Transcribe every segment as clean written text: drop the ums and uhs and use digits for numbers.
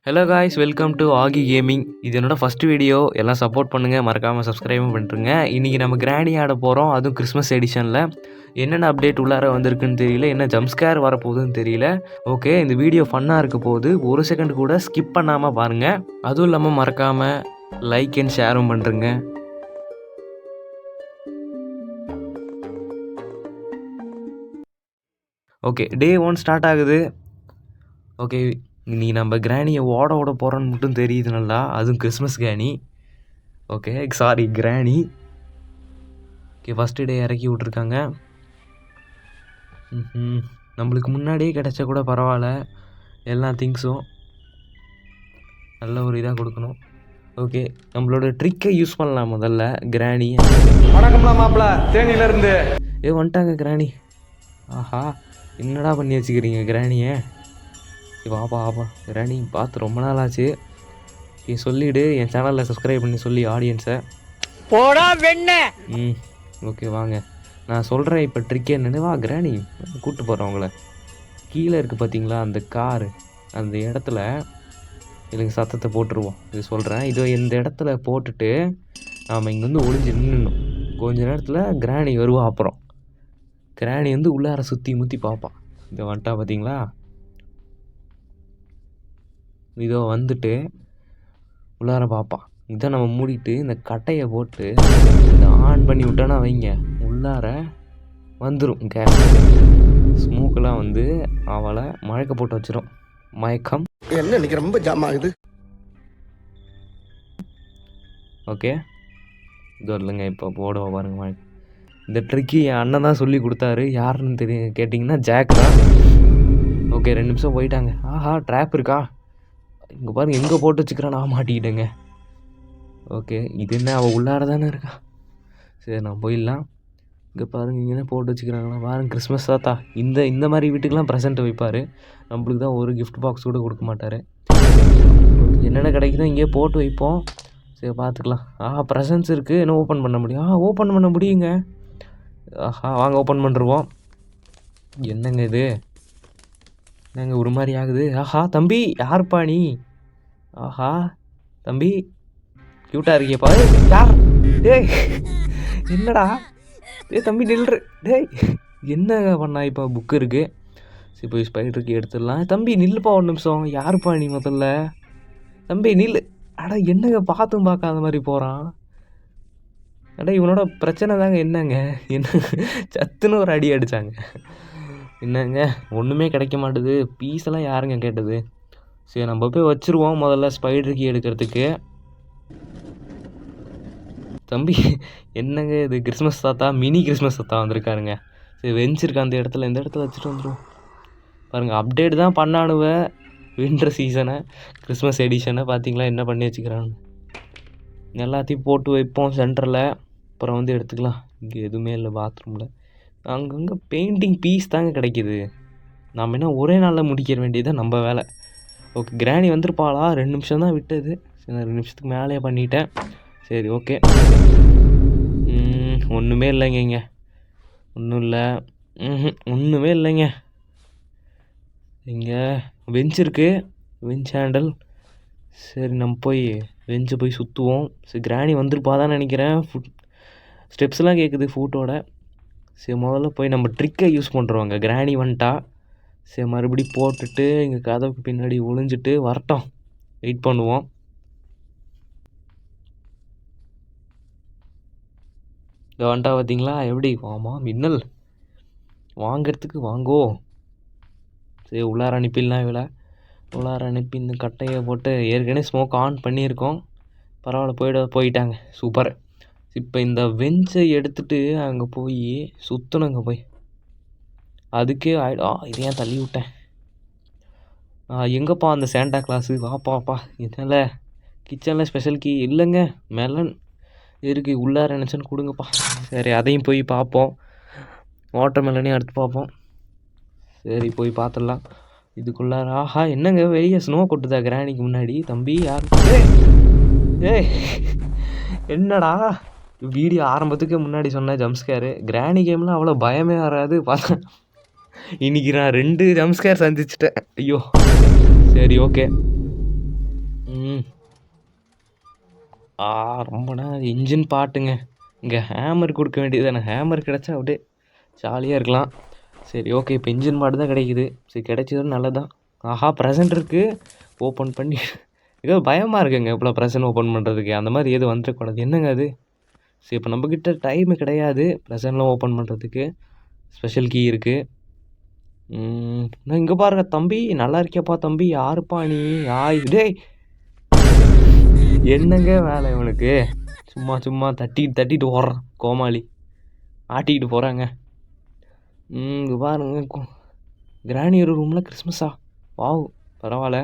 Hello guys, welcome to ஆகி gaming. இது என்னோட ஃபஸ்ட் வீடியோ. எல்லாம் சப்போர்ட் பண்ணுங்கள், மறக்காமல் சப்ஸ்கிரைபும் பண்ணிட்டுருங்க. இன்றைக்கி நம்ம கிராணி ஆட போகிறோம், அதுவும் கிறிஸ்மஸ் எடிஷனில். என்னென்ன அப்டேட் உள்ளார வந்திருக்குன்னு தெரியல, என்ன ஜம்ப்ஸ்கேர் வரப்போகுதுன்னு தெரியல. ஓகே, இந்த வீடியோ ஃபன்னாக இருக்க போகுது, ஒரு செகண்ட் கூட ஸ்கிப் பண்ணாமல் பாருங்கள். அதுவும் இல்லாமல் மறக்காமல் லைக் அண்ட் ஷேரும் பண்ணுறங்க. ஓகே, டே 1 ஸ்டார்ட் ஆகுது. ஓகே, நீ நம்ம கிராணியை ஓட போகிறோன்னு மட்டும் தெரியுது நல்லா, அதுவும் கிறிஸ்மஸ் கிராணி. ஓகே, சாரி கிராணி. ஓகே, ஃபஸ்ட்டு டே இறக்கி விட்ருக்காங்க. நம்மளுக்கு முன்னாடியே கிடச்சா கூட பரவாயில்ல, எல்லா திங்ஸும் நல்ல ஒரு இதாக கொடுக்கணும். ஓகே, நம்மளோட ட்ரிக்கை யூஸ் பண்ணலாம் முதல்ல. கிராணி வணக்கம்லாம் மாப்பிள்ள, தேனியிலேருந்து வந்துட்டாங்க கிராணி. ஆஹா, என்னடா பண்ணி வச்சுக்கிறீங்க கிராணியை? வாப்பா வாப்பா கிராணி, பார்த்து ரொம்ப நாள் ஆச்சு. சொல்லிவிடு, என் சேனலில் சப்ஸ்கிரைப் பண்ணி சொல்லி ஆடியன்ஸை போடா வெண்ண. ஓகே வாங்க, நான் சொல்கிறேன் இப்போ ட்ரிக் என்னென்னு. வா கிராணி, கூப்பிட்டு போகிறேன் உங்களை. கீழே இருக்குது பார்த்தீங்களா அந்த காரு, அந்த இடத்துல எனக்கு சத்தத்தை போட்டுருவோம். இது சொல்கிறேன், இதோ இந்த இடத்துல போட்டுட்டு நாம் இங்கே வந்து ஒளிஞ்சு நின்றுணும். கொஞ்ச நேரத்தில் கிராணி வருவா. அப்புறம் கிராணி வந்து உள்ளார சுற்றி முற்றி பார்ப்பான். இதை வந்துட்டா பார்த்தீங்களா? இதோ வந்துட்டு உள்ளார பார்ப்பான். இதை நம்ம மூடிட்டு இந்த கட்டையை போட்டு இதை ஆன் பண்ணி விட்டோன்னா வைங்க, உள்ளார வந்துடும் கேஸ். ஸ்மோக்கெல்லாம் வந்து அவளை மயக்க போட்டு வச்சிடும். மயக்கம் என்ன இன்னைக்கு ரொம்ப ஜாம் ஆகுது. ஓகே, இது இல்லைங்க, இப்போ போடுவா பாருங்க மயக்கம். இந்த ட்ரிக்கு என் அண்ணன் தான் சொல்லி கொடுத்தாரு. யாருன்னு தெரியும் கேட்டிங்கன்னா ஜாக் தான். ஓகே, 2 நிமிஷம் போயிட்டாங்க. ஆஹா, ட்ராப் இருக்கா? இங்கே பாருங்க, எங்கே போட்டு வச்சுக்கிறான். நான் மாட்டிக்கிட்டேங்க. ஓகே, இது என்ன, அவள் உள்ளார தானே இருக்கா? சரி, நான் போயிடலாம். இங்கே பாருங்க, இங்கே என்ன போட்டு வச்சுக்கிறாங்களா பாருங்க. கிறிஸ்மஸ் தாத்தா இந்த மாதிரி வீட்டுக்கெலாம் ப்ரெசென்ட் வைப்பார். நம்மளுக்கு தான் ஒரு கிஃப்ட் பாக்ஸ் கூட கொடுக்க மாட்டார். என்னென்ன கிடைக்குதோ இங்கேயே போட்டு வைப்போம். சரி, பார்த்துக்கலாம். ப்ரெசன்ஸ் இருக்குது, என்ன ஓப்பன் பண்ண முடியும்? ஓப்பன் பண்ண முடியுங்க. வாங்க ஓப்பன் பண்ணிருவோம். என்னங்க இது, என்னங்க ஒரு மாதிரி ஆகுது? தம்பி, யாருப்பா நீ? தம்பி, க்யூட்டாக இருக்கியப்பா. யார்? டேய், என்னடா? தம்பி நில்று. டேய், என்ன பண்ணா? இப்போ புக்கு இருக்குது. சரி, போய் ஸ்பைடருக்கு எடுத்துடலாம். தம்பி நில்லுப்பா, ஒரு நிமிஷம். யாருப்பா நீ முதல்ல? தம்பி நில்லு. என்னங்க பார்த்தும் பார்க்காத மாதிரி போகிறான். இவனோட பிரச்சனை தாங்க. என்னங்க, என்ன சத்துன்னு ஒரு அடி அடித்தாங்க. என்னங்க, ஒன்றுமே கிடைக்க மாட்டுது. பீஸெல்லாம் யாருங்க கேட்டது? சரி, நம்ம போய் வச்சுருவோம் முதல்ல ஸ்பைடருக்கு எடுக்கிறதுக்கு. தம்பி, என்னங்க இது, கிறிஸ்மஸ் தாத்தா, மினி கிறிஸ்மஸ் தாத்தா வந்திருக்காருங்க. சரி, வெஞ்சிருக்கு அந்த இடத்துல, இந்த இடத்துல வச்சுட்டு வந்துடுவோம். பாருங்கள், அப்டேட் தான் பண்ணானுவேன். வின்டர் சீசனை, கிறிஸ்மஸ் எடிஷனை பார்த்தீங்களா என்ன பண்ணி வச்சுக்கிறான்னு. எல்லாத்தையும் போட்டு வைப்போம் சென்டரில். அப்புறம் வந்து எடுத்துக்கலாம். இங்கே எதுவுமே இல்லை பாத்ரூமில். அங்கங்கே பெயிண்டிங் பீஸ் தாங்க கிடைக்கிது. நம்ம என்ன ஒரே நாளில் முடிக்கிற வேண்டியதான் நம்ம வேலை. ஓகே, கிராணி வந்துருப்பாளா? 2 நிமிஷம் தான் விட்டது. சரி, நான் 2 நிமிஷத்துக்கு மேலேயே பண்ணிட்டேன். சரி, ஓகே. ஒன்றுமே இல்லைங்க, இங்கே ஒன்றும் இல்லை. ஒன்றுமே இல்லைங்க. இங்கே பெஞ்ச் இருக்குது, பெஞ்ச் ஹேண்டில். சரி, நம்ம போய் பெஞ்சை போய் சுற்றுவோம். சரி, கிராணி வந்துருப்பாதான் நினைக்கிறேன். ஸ்டெப்ஸ்லாம் கேட்குது ஃபுட்டோட. சரி, முதல்ல போய் நம்ம ட்ரிக்கை யூஸ் பண்ணுறோங்க. கிராணி வந்துட்டா. சரி, மறுபடி போட்டுட்டு இங்கே கதவுக்கு பின்னாடி ஒளிஞ்சிட்டு வரட்டும், வெயிட் பண்ணுவோம். இங்கே வந்துட்டா பார்த்தீங்களா எப்படி? மின்னல் வாங்கிறதுக்கு வாங்கோ. சரி, உள்ளார அனுப்பிடலாம். இவளை உள்ளார அனுப்பி இந்த கட்டையை போட்டு ஏற்கனவே ஸ்மோக் ஆன் பண்ணியிருக்கோம். பரவாயில்ல, போயிட்டாங்க. சூப்பர். இப்போ இந்த வெஞ்சை எடுத்துகிட்டு அங்கே போய் சுற்றணுங்க. போய் அதுக்கே இது ஏன் தள்ளி விட்டேன்? எங்கேப்பா அந்த சாண்டா கிளாஸு? வாப்பா. என்னால் கிச்சனில் ஸ்பெஷல் கீ இல்லைங்க. மெலன் இருக்குது உள்ளார, நினச்சேன்னு கொடுங்கப்பா. சரி, அதையும் போய் பார்ப்போம். வாட்டர் மெலனையும் எடுத்து பார்ப்போம். சரி, போய் பார்த்துடலாம். இதுக்குள்ளார என்னங்க வெளியே ஸ்னோ கொட்டுதா கிராணிக்கு முன்னாடி? தம்பி யார்? ஏய், என்னடா? வீடியோ ஆரம்பத்துக்கு முன்னாடி சொன்ன ஜம்ப்ஸ்கேரு. கிராணி கேமில் அவ்வளோ பயமே வராது. பார்த்தா இன்றைக்கி நான் 2 ஜம்ப்ஸ்கேர் சந்திச்சிட்டேன். ஐயோ. சரி, ஓகே. ம். ஆ ரொம்ப நேரம் இன்ஜின் பாட்டுங்க. இங்கே ஹேமர் கொடுக்க வேண்டியது தானே. ஹேமர் கிடச்சா அப்படியே ஜாலியாக இருக்கலாம். சரி ஓகே, இப்போ இன்ஜின் பாட்டு தான் கிடைக்குது. சரி கிடைச்சதும் நல்லதான். ஆஹா, ப்ரெசென்ட் இருக்குது. ஓப்பன் பண்ணி ஏதோ பயமாக இருக்குங்க இவ்வளோ ப்ரெசென்ட் ஓப்பன் பண்ணுறதுக்கு. அந்த மாதிரி எதுவும் வந்துடக்கூடாது. என்னங்க அது? சரி இப்போ நம்மக்கிட்ட டைமு கிடையாது ப்ரெசென்ட்லாம் ஓப்பன் பண்ணுறதுக்கு. ஸ்பெஷல் கீ இருக்குது. நான் இங்கே பாருங்க தம்பி, நல்லா இருக்கியாப்பா தம்பி? யாருப்பா நீ? டேய், என்னங்க வேலை இவனுக்கு? சும்மா சும்மா தட்டிட்டு தட்டிட்டு ஓடுறான் கோமாளி. ஆட்டிக்கிட்டு போகிறாங்க. இங்கே பாருங்க கிராணி ஒரு ரூமில் கிறிஸ்மஸா? வாவ், பரவாயில்ல.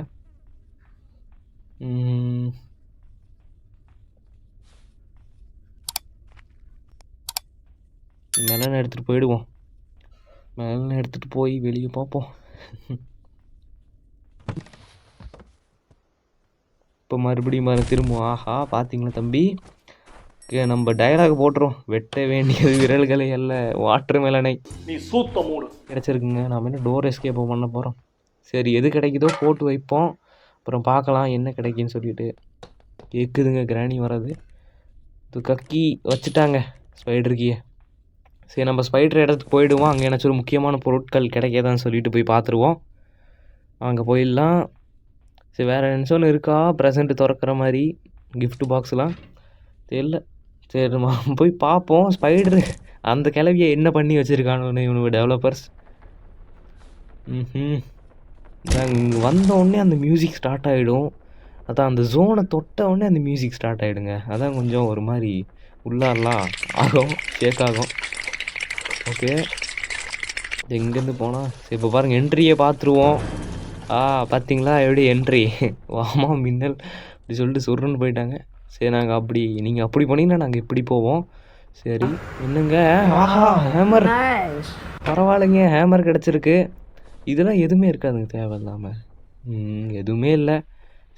மெலனை எடுத்துகிட்டு போயிடுவோம். மெலனை எடுத்துகிட்டு போய் வெளியே பார்ப்போம். இப்போ மறுபடியும் திரும்புவோம். ஆஹா, பார்த்தீங்களா தம்பி? நம்ம டயலாக் போட்டுரும். வெட்ட வேண்டியது விரல்களை அல்ல, வாட்டர் மெலனை. நீ சூத்த மூடு. கிடச்சிருக்குங்க. நாம் என்ன டோர் எஸ்கேப் பண்ண போகிறோம். சரி, எது கிடைக்குதோ போட்டு வைப்போம். அப்புறம் பார்க்கலாம் என்ன கிடைக்குன்னு சொல்லிட்டு. கேட்குதுங்க கிராணி வர்றது. இது கக்கி வச்சுட்டாங்க ஸ்பைடர் கீயை. சரி, நம்ம ஸ்பைடர் இடத்துக்கு போயிடுவோம். அங்கே ஏதாச்சும் ஒரு முக்கியமான பொருட்கள் கிடைக்காதான்னு சொல்லிட்டு போய் பார்த்துருவோம். அங்கே போயிடலாம். சரி, வேறு நினச்சோன்னு இருக்கா ப்ரெசண்ட்டு திறக்கிற மாதிரி கிஃப்ட் பாக்ஸ்லாம் தெரியல. சரி, நம்ம போய் பார்ப்போம். ஸ்பைடரு அந்த கிளவியை என்ன பண்ணி வச்சுருக்கானு இவனுக்கு டெவலப்பர்ஸ். இங்கே வந்த உடனே அந்த மியூசிக் ஸ்டார்ட் ஆகிடும். அதான் அந்த ஜோனை தொட்ட உடனே அந்த மியூசிக் ஸ்டார்ட் ஆகிடுங்க. அதான் கொஞ்சம் ஒரு மாதிரி உள்ளாரெலாம் ஆகும், ஷேக் ஆகும். ஓகே, எங்கேருந்து போனால் சரி இப்போ பாருங்கள் என்ட்ரியை பார்த்துருவோம். பார்த்தீங்களா எப்படி என்ட்ரி? வாமா மின்னல் அப்படி சொல்லிட்டு சுருன்னு போயிட்டாங்க. சரி, நீங்கள் அப்படி போனீங்கன்னா நாங்கள் இப்படி போவோம். சரி, என்னங்க? ஆஹா, ஹேமர். பரவாயில்லைங்க, ஹேமர் கிடச்சிருக்கு. இதெல்லாம் எதுவுமே இருக்காதுங்க தேவையில்லாமல். எதுவுமே இல்லை.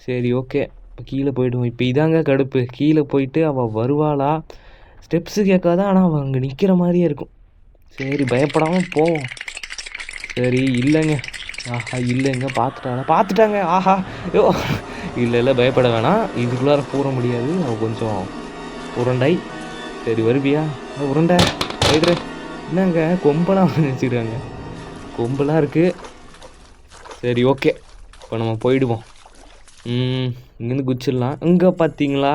சரி ஓகே, இப்போ கீழே போய்டுவோம். இப்போ இதாங்க கடுப்பு. கீழே போயிட்டு அவள் வருவாளா? ஸ்டெப்ஸு கேட்காதான், ஆனால் அவள் அங்கே நிற்கிற மாதிரியே இருக்கும். சரி, பயப்படாமல் போவோம். சரி, இல்லைங்க. ஆஹா, இல்லைங்க. பார்த்துட்டாங்க. ஆஹா, யோ, இல்லை பயப்பட வேணாம். இதுக்குள்ளார கூற முடியாது. அவள் கொஞ்சம் உருண்டை. சரி, வருவியா? உருண்டை ரைட்ரு. என்னங்க கொம்பெல்லாம் வச்சுருக்காங்க? கொம்பெல்லாம் இருக்குது. சரி ஓகே, இப்போ நம்ம போயிடுவோம். இங்கேருந்து குச்சிடலாம். இங்கே பார்த்தீங்களா?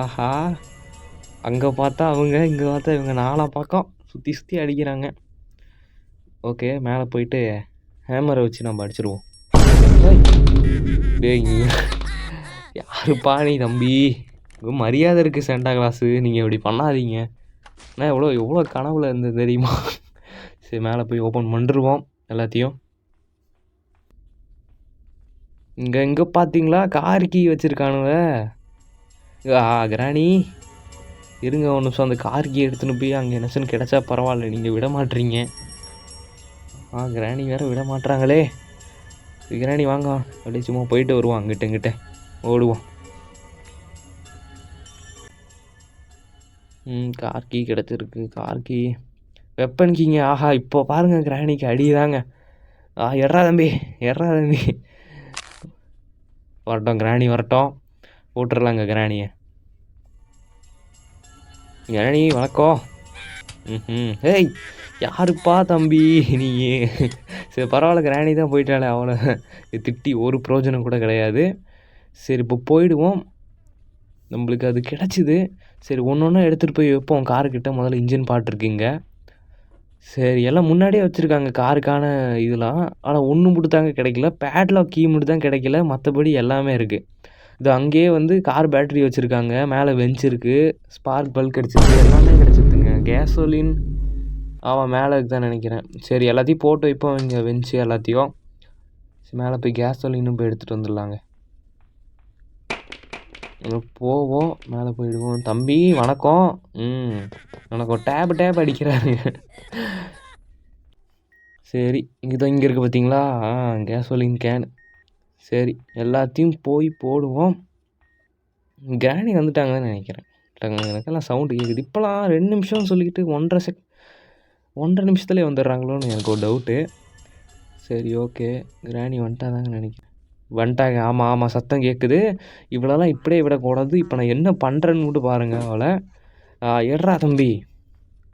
ஆஹா, அங்கே பார்த்தா அவங்க, இங்கே பார்த்தா இவங்க. நாலா பக்கம் சுற்றி சுற்றி அடிக்கிறாங்க. ஓகே, மேலே போயிட்டு ஹேமரை வச்சு நம்ம அடிச்சிடுவோம். டேய், யாருப்பா நீ தம்பி? மரியாதை இருக்குது சென்டா கிளாஸு. நீங்கள் இப்படி பண்ணாதீங்க. ஆனால் எவ்வளோ கனவுல இருந்தது தெரியுமா? சரி, மேலே போய் ஓப்பன் பண்ணிடுவோம் எல்லாத்தையும். இங்கே பார்த்தீங்களா கார் கீ வச்சுருக்கானுவ. கிராணி இருங்க ஒரு நிமிஷம். அந்த கார் கீ எடுத்துன்னு போய் அங்கே என்னச்சுன்னு கிடச்சா பரவாயில்ல, நீங்கள் விட மாட்டீங்க. கிராணி வேறு விட மாட்டுறாங்களே. கிராணி வாங்க, அப்படியே சும்மா போயிட்டு வருவோம். அங்கிட்ட ஓடுவோம். கார் கீ கிடச்சிருக்கு. கார் கீ, வெப்பன் கீங்க. ஆஹா, இப்போ பாருங்கள் கிராணிக்கு அடிதாங்க. எட்ரா தம்பி. வரட்டும் கிராணி வரட்டும், போட்டுடலாங்க கிராணியை. கிராணி வணக்கம். ஏய், யாருப்பா தம்பி நீ? சரி பரவாயில்ல, கிராணி தான் போயிட்டாலே, அவளை திட்டி ஒரு பிரயோஜனம் கூட கிடையாது. சரி, இப்போ போயிடுவோம். நம்மளுக்கு அது கிடச்சிது. சரி, ஒன்று எடுத்துகிட்டு போய் வைப்போம் காருக்கிட்ட. முதல்ல இன்ஜின் பார்ட் இருக்குங்க. சரி, எல்லாம் முன்னாடியே வச்சுருக்காங்க காருக்கான இதெல்லாம். ஆனால் ஒன்று மட்டும் தாங்க கிடைக்கல. பேட்லாக் கீ மட்டும் தான் கிடைக்கல. மற்றபடி எல்லாமே இருக்குது. இது அங்கேயே கார் பேட்டரி வச்சுருக்காங்க. மேலே பெஞ்ச் இருக்குது. ஸ்பார்க் பல்க் கிடச்சிருக்கு. எல்லாமே கிடச்சிருக்குங்க. கேசோலின் ஆமாம் மேலே இருக்குதான் நினைக்கிறேன். சரி, எல்லாத்தையும் போட்டு வைப்போம் இங்கே பெஞ்சு எல்லாத்தையும். சரி, மேலே போய் கேசோலினும் போய் எடுத்துகிட்டு வந்துடலாங்க. போவோம், மேலே போயிடுவோம். தம்பி வணக்கம். வணக்கம். டேப் அடிக்கிறாருங்க. சரி, இங்கே இருக்குது பார்த்தீங்களா? Gasoline can. சரி, எல்லாத்தையும் போய் போடுவோம். கிராணி வந்துட்டாங்கன்னு நினைக்கிறேன். எனக்கெல்லாம் சவுண்டு கேட்குது. இப்போலாம் 2 நிமிஷம்னு சொல்லிக்கிட்டு 1.5 நிமிஷத்துலேயே வந்துடுறாங்களோன்னு எனக்கு ஒரு டவுட்டு. சரி ஓகே, கிராணி வந்துட்டாதாங்க நினைக்கிறேன். வந்துட்டாங்க. ஆமாம் ஆமாம், சத்தம் கேட்குது. இவ்வளோலாம் இப்படியே விடக்கூடாது. இப்போ நான் என்ன பண்ணுறேன்னு மட்டும் பாருங்கள் அவளை. எடுறா தம்பி,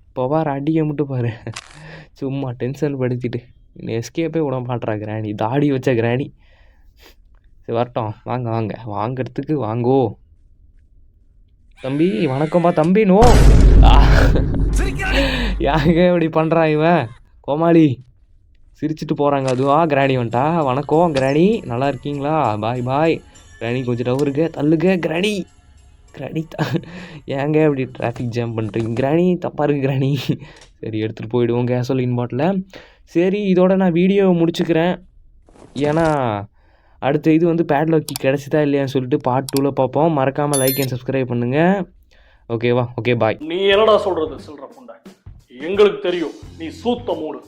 இப்போ பாரு அடியை மட்டும் பாரு. சும்மா டென்ஷன் படுத்திட்டு எஸ்கேப்பே விட மாட்றா கிராணி, தாடி வச்ச கிராணி. சரி வரட்டும், வாங்க வாங்க, வாங்கிறதுக்கு வாங்கோ. தம்பி வணக்கம்பா தம்பி. நோ யாங்க இப்படி பண்ணுறான் இவன் கோமாளி. சிரிச்சிட்டு போகிறாங்க. அதுவா கிராணி வந்துட்டா. வணக்கம் கிராணி, நல்லா இருக்கீங்களா? பாய் பாய் கிராணி. கொஞ்சம் டவருங்க தள்ளுங்க கிராணி. கிராணி ஏங்க இப்படி டிராஃபிக் ஜாம் பண்ணுறீங்க கிராணி? தப்பாக இருக்குது கிராணி. சரி எடுத்துகிட்டு போயிடுவோம் கேசோலின் பாட்டில். சரி இதோட நான் வீடியோவை முடிச்சுக்கிறேன். ஏன்னா அடுத்த இது வந்து பேட்லாக்கி கிடச்சிதா இல்லையான்னு சொல்லிட்டு பார்ட் 2ல் பார்ப்போம். மறக்காமல் லைக் அண்ட் சப்ஸ்கிரைப் பண்ணுங்கள். ஓகேவா? Okay bye. நீ என்னடா சொல்றது சில்ற புண்டை? எங்களுக்கு தெரியும் நீ சூத்த மூடு.